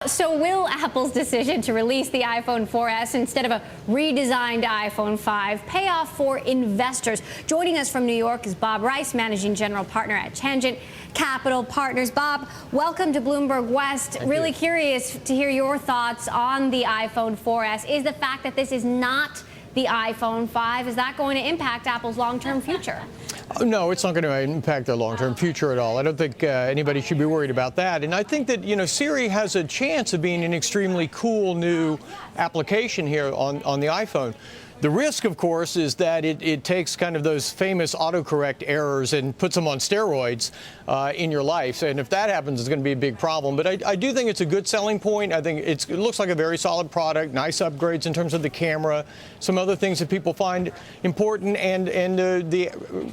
So will Apple's decision to release the iPhone 4S instead of a redesigned iPhone 5 pay off for investors? Joining us from New York is Bob Rice, Managing General Partner at Tangent Capital Partners. Bob, welcome to Bloomberg West. Really curious to hear your thoughts on the iPhone 4S. Is the fact that this is not the iPhone 5, is that going to impact Apple's long-term future? No, it's not going to impact their long-term future at all. I don't think anybody should be worried about that. And I think that, Siri has a chance of being an extremely cool new application here on the iPhone. The risk, of course, is that it takes kind of those famous autocorrect errors and puts them on steroids in your life. And if that happens, it's going to be a big problem. But I do think it's a good selling point. I think it looks like a very solid product, nice upgrades in terms of the camera, some other things that people find important. And the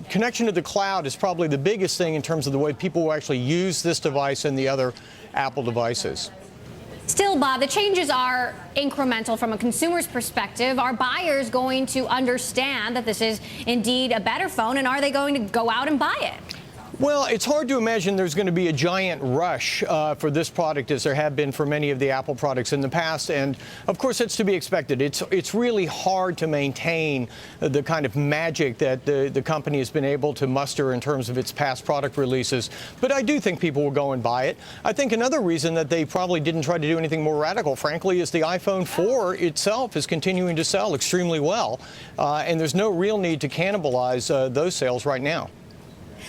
connection to the cloud is probably the biggest thing in terms of the way people will actually use this device and the other Apple devices. Still, Bob, the changes are incremental from a consumer's perspective. Are buyers going to understand that this is indeed a better phone, and are they going to go out and buy it? Well, it's hard to imagine there's going to be a giant rush for this product as there have been for many of the Apple products in the past. And, of course, it's to be expected. It's really hard to maintain the kind of magic that the company has been able to muster in terms of its past product releases. But I do think people will go and buy it. I think another reason that they probably didn't try to do anything more radical, frankly, is the iPhone 4 itself is continuing to sell extremely well. And there's no real need to cannibalize those sales right now.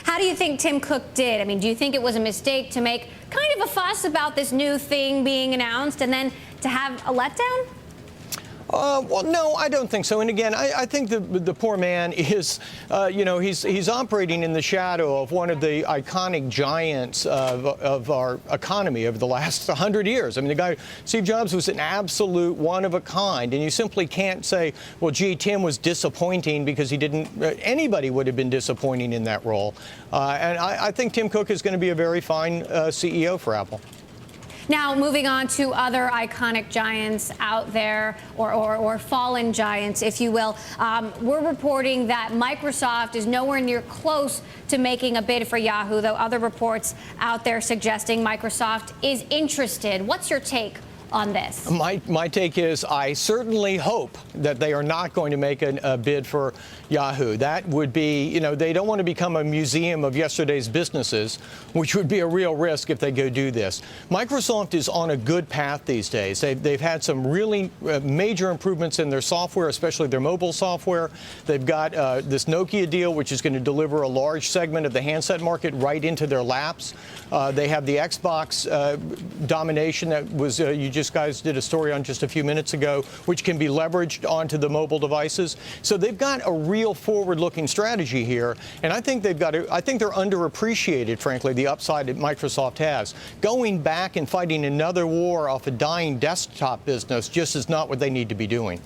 How do you think Tim Cook did? I mean, do you think it was a mistake to make kind of a fuss about this new thing being announced and then to have a letdown? Well, no, I don't think so. And again, I think the poor man is, he's operating in the shadow of one of the iconic giants of our economy over the last 100 years. I mean, the guy, Steve Jobs, was an absolute one of a kind. And you simply can't say, well, gee, Tim was disappointing because he didn't, anybody would have been disappointing in that role. And I think Tim Cook is going to be a very fine CEO for Apple. Now, moving on to other iconic giants out there, or fallen giants, if you will. We're reporting that Microsoft is nowhere near close to making a bid for Yahoo, though other reports out there suggesting Microsoft is interested. What's your take on this? My take is I certainly hope that they are not going to make a bid for Yahoo. That would be, they don't want to become a museum of yesterday's businesses, which would be a real risk if they go do this. Microsoft is on a good path these days. They've had some really major improvements in their software, especially their mobile software. They've got this Nokia deal, which is going to deliver a large segment of the handset market right into their laps. They have the Xbox domination that was, you just guys did a story on just a few minutes ago, which can be leveraged onto the mobile devices. So they've got a real forward-looking strategy here, and I think I think they're underappreciated, frankly, the upside that Microsoft has. Going back and fighting another war off a dying desktop business just is not what they need to be doing.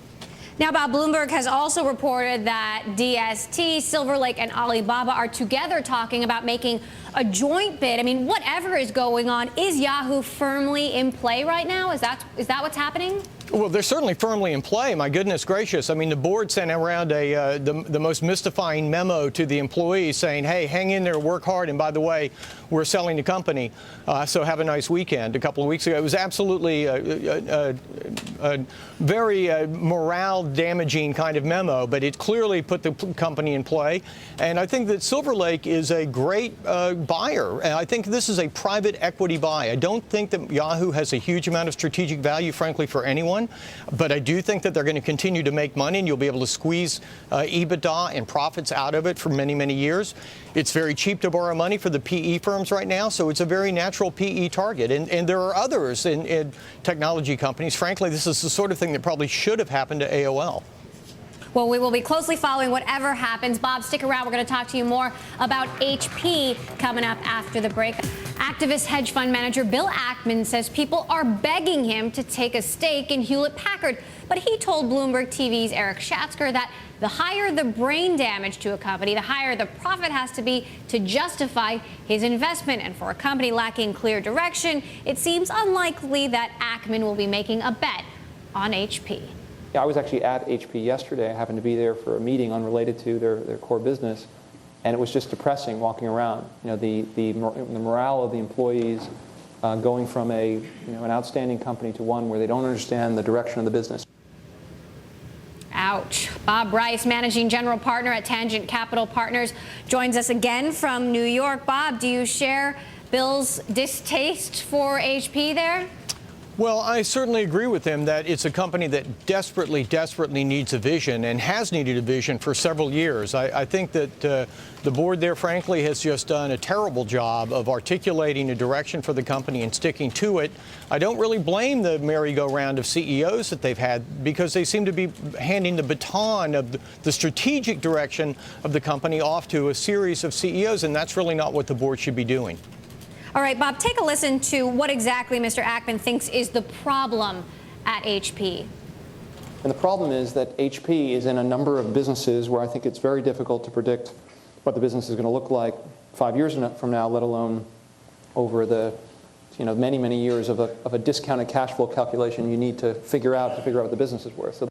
Now, Bob, Bloomberg has also reported that DST, Silver Lake, and Alibaba are together talking about making a joint bid. I mean, whatever is going on, is Yahoo firmly in play right now? Is that what's happening? Well, they're certainly firmly in play. My goodness gracious. I mean, the board sent around the most mystifying memo to the employees saying, hey, hang in there, work hard. And by the way, we're selling the company, so have a nice weekend. A couple of weeks ago, it was absolutely a very morale-damaging kind of memo, but it clearly put the company in play. And I think that Silver Lake is a great buyer. And I think this is a private equity buy. I don't think that Yahoo has a huge amount of strategic value, frankly, for anyone. But I do think that they're going to continue to make money, and you'll be able to squeeze EBITDA and profits out of it for many, many years. It's very cheap to borrow money for the PE firms right now, so it's a very natural PE target. And there are others in technology companies. Frankly, this is the sort of thing that probably should have happened to AOL. Well, we will be closely following whatever happens. Bob, stick around. We're going to talk to you more about HP coming up after the break. Activist hedge fund manager Bill Ackman says people are begging him to take a stake in Hewlett-Packard. But he told Bloomberg TV's Eric Schatzker that the higher the brain damage to a company, the higher the profit has to be to justify his investment. And for a company lacking clear direction, it seems unlikely that Ackman will be making a bet on HP. Yeah, I was actually at HP yesterday. I happened to be there for a meeting unrelated to their core business, and it was just depressing walking around. The morale of the employees going from an outstanding company to one where they don't understand the direction of the business. Ouch. Bob Rice, Managing General Partner at Tangent Capital Partners, joins us again from New York. Bob, do you share Bill's distaste for HP there? Well, I certainly agree with him that it's a company that desperately, desperately needs a vision and has needed a vision for several years. I think that the board there, frankly, has just done a terrible job of articulating a direction for the company and sticking to it. I don't really blame the merry-go-round of CEOs that they've had because they seem to be handing the baton of the strategic direction of the company off to a series of CEOs, and that's really not what the board should be doing. All right, Bob, take a listen to what exactly Mr. Ackman thinks is the problem at HP. And the problem is that HP is in a number of businesses where I think it's very difficult to predict what the business is going to look like 5 years from now, let alone over the many, many years of a discounted cash flow calculation you need to figure out what the business is worth. So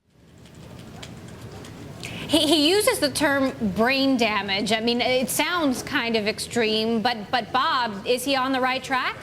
He uses the term brain damage. I mean, it sounds kind of extreme, but Bob, is he on the right track?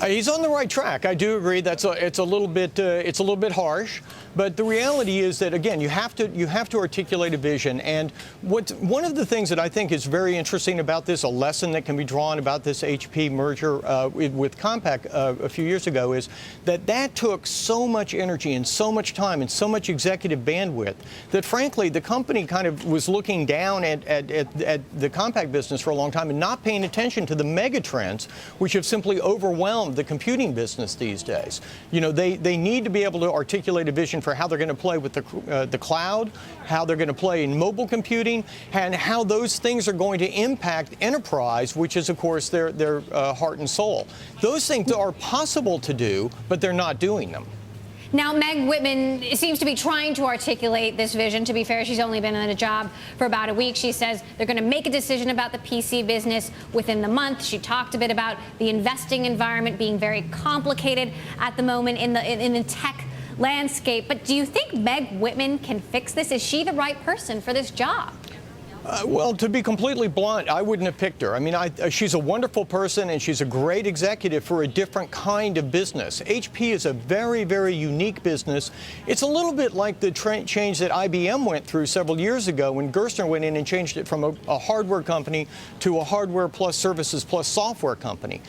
He's on the right track. I do agree. It's a little bit harsh, but the reality is that again, you have to articulate a vision. And one of the things that I think is very interesting about this, a lesson that can be drawn about this HP merger with Compaq a few years ago, is that took so much energy and so much time and so much executive bandwidth that frankly the company kind of was looking down at the Compaq business for a long time and not paying attention to the mega trends which have simply overwhelmed the computing business these days. They need to be able to articulate a vision for how they're going to play with the cloud, how they're going to play in mobile computing, and how those things are going to impact enterprise, which is, of course, their heart and soul. Those things are possible to do, but they're not doing them. Now, Meg Whitman seems to be trying to articulate this vision. To be fair, she's only been in a job for about a week. She says they're going to make a decision about the PC business within the month. She talked a bit about the investing environment being very complicated at the moment in the tech landscape. But do you think Meg Whitman can fix this? Is she the right person for this job? Well, to be completely blunt, I wouldn't have picked her. I mean, she's a wonderful person and she's a great executive for a different kind of business. HP is a very, very unique business. It's a little bit like the change that IBM went through several years ago when Gerstner went in and changed it from a hardware company to a hardware plus services plus software company.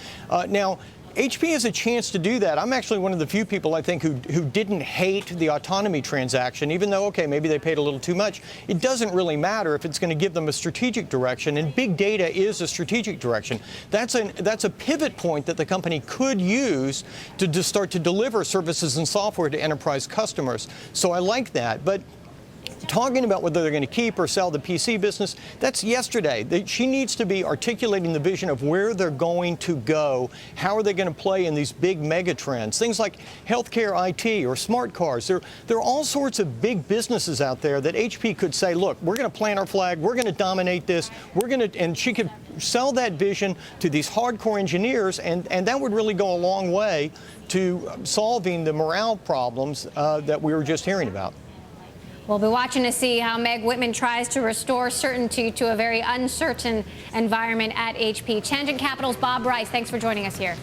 Now, HP has a chance to do that. I'm actually one of the few people, I think, who didn't hate the autonomy transaction, even though, okay, maybe they paid a little too much. It doesn't really matter if it's going to give them a strategic direction, and big data is a strategic direction. That's a pivot point that the company could use to start to deliver services and software to enterprise customers. So I like that. But talking about whether they're going to keep or sell the PC business, that's yesterday. She needs to be articulating the vision of where they're going to go. How are they going to play in these big mega trends? Things like healthcare IT or smart cars. There are all sorts of big businesses out there that HP could say, look, we're going to plant our flag. We're going to dominate this. And she could sell that vision to these hardcore engineers, and that would really go a long way to solving the morale problems that we were just hearing about. We'll be watching to see how Meg Whitman tries to restore certainty to a very uncertain environment at HP. Tangent Capital's Bob Rice, thanks for joining us here.